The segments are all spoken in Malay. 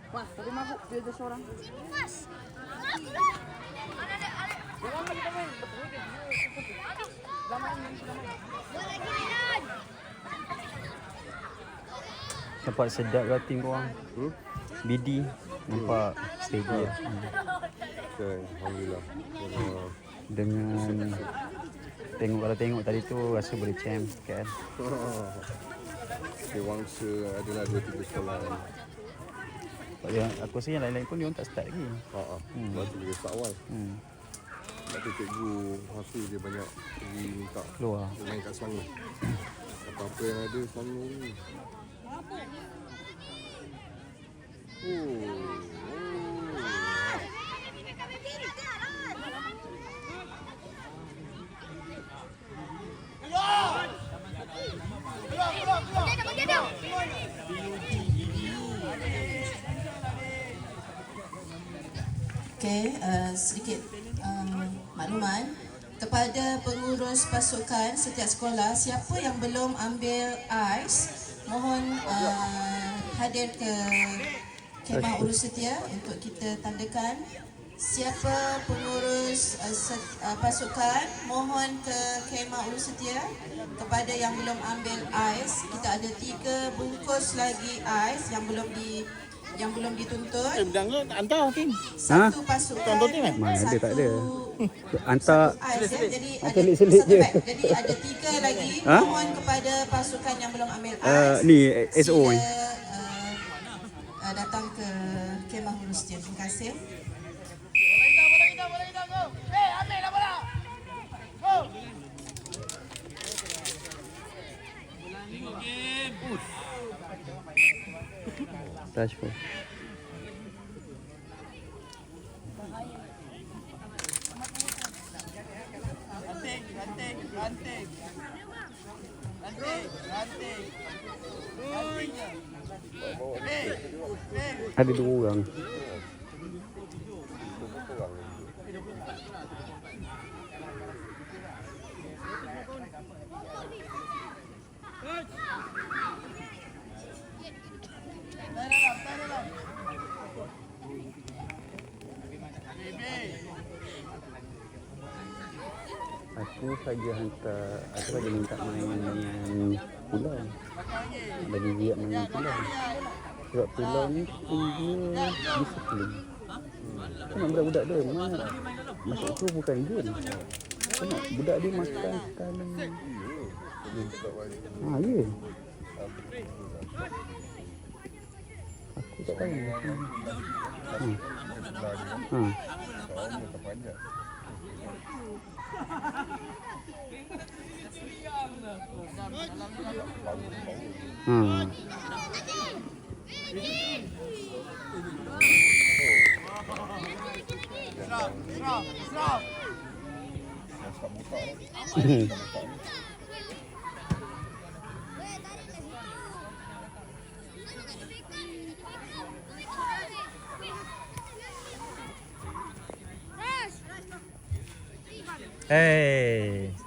Mas, tadi mabuk dia aja seorang. Mas. Jangan lagi kita main. Nampak sedap lah tim korang. BD nampak steady lah. Okay, alhamdulillah. Dengan kalau tengok tadi tu rasa boleh champ kan. Okay, Wangsa adalah 2-3 sekolah. Aku rasa yang lain-lain pun dia orang tak start lagi. Lepas tu dia start awal. Lepas tu cikgu Hafiz dia banyak pergi minta Keluar. main kat Selangor. Apa-apa yang ada Selangor ni. Okey, sedikit makluman kepada pengurus pasukan setiap sekolah, siapa yang belum ambil ais, mohon hadir ke kemah urus setia untuk kita tandakan. Siapa pengurus pasukan, mohon ke kemah urus setia. Kepada yang belum ambil ais, kita ada 3 bungkus lagi ais yang belum dituntut. Hantar Hakim. Satu pasukan, Mana ada, tak ada. satu Hantar ais, ya. Jadi ada selit-selit satu je. beg. Jadi ada 3 lagi. Mohon kepada pasukan yang belum ambil ais, ni SO ni. sila datang ke kemah urus dia. Terima kasih. Touch pun. Ada 2 orang. Aku saja hantar, aku saja minta main pulau. Bagi dia main pulau. Sebab pulau ni dia disiplin. Kan budak-budak dia masuk tu bukan game. Kan budak dia makan sekali. Ya. Aku tak tahu.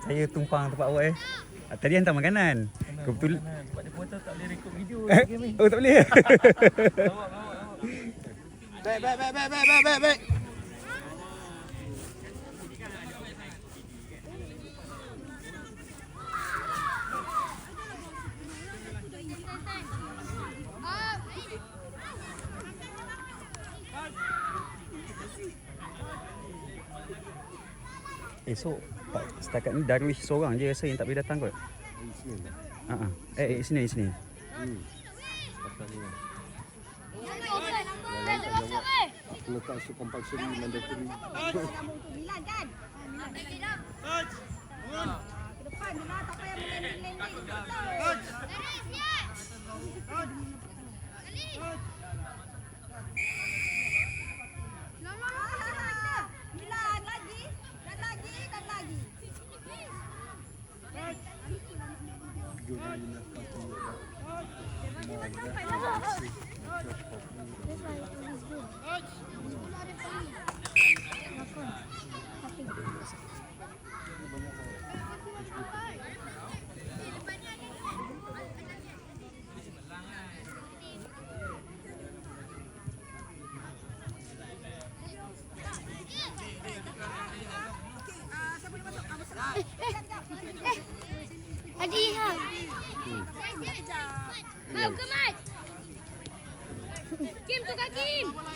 Saya tumpang tempat awak Tadi hantar makanan. Kebetulan Sebab dia foto tak boleh rekod video. Oh, tak boleh. Baik. So setakat ni Darwish seorang je rasa yang tak boleh datang kot. Isnin. Aku letak su compulsory mandatory. Milan kan? Ke depan dia tak payah melending-lending. Milan lagi dan lagi.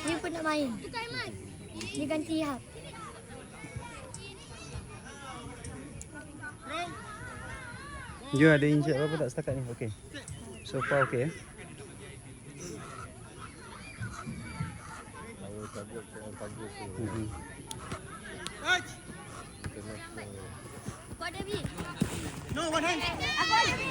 Dia pun nak main. Dia ganti hak. Jo, ada injek apa tak setakat ni? Okey. So far okey ya. Kalau target soal target tu. Kau ada bi? No, one hand. Aku ada bi.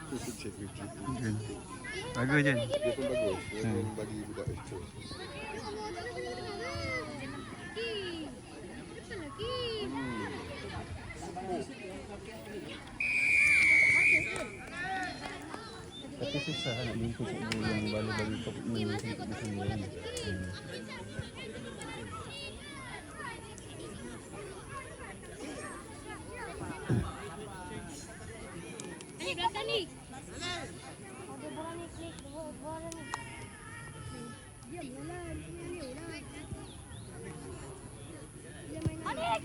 Tu check with you. Bagus je. Dia pun bagus. Dia pun bagi budak extra. Tapi susah nak jumpa cikgu yang bagi komitmen untuk sendiri. Ni belakang ni. Ada bola ni klik bola ni. Dia bola ni lah. Dia main. Alik.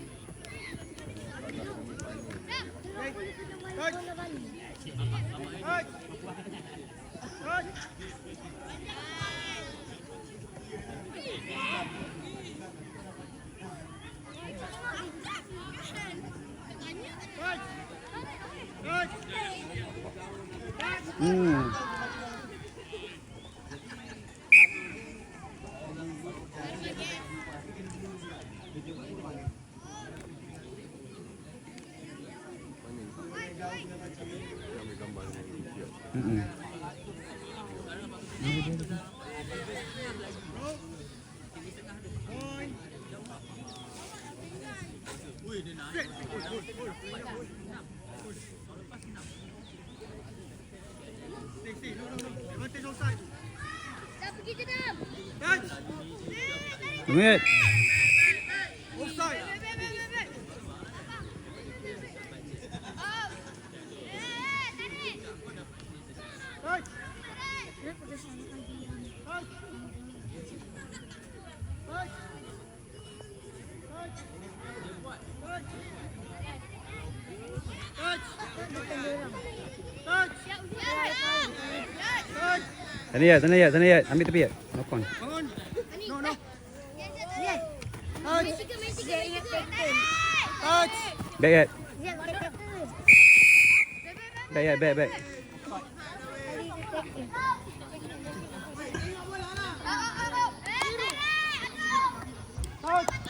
Dia ambil gambar yang dia. Dah pergi je dah. Ingat. Sana ya. Ambil tepi ya. Nopang. No, no. Yes. Main tiga. Ingat captain. Back yet. Yes, captain. Back. Captain.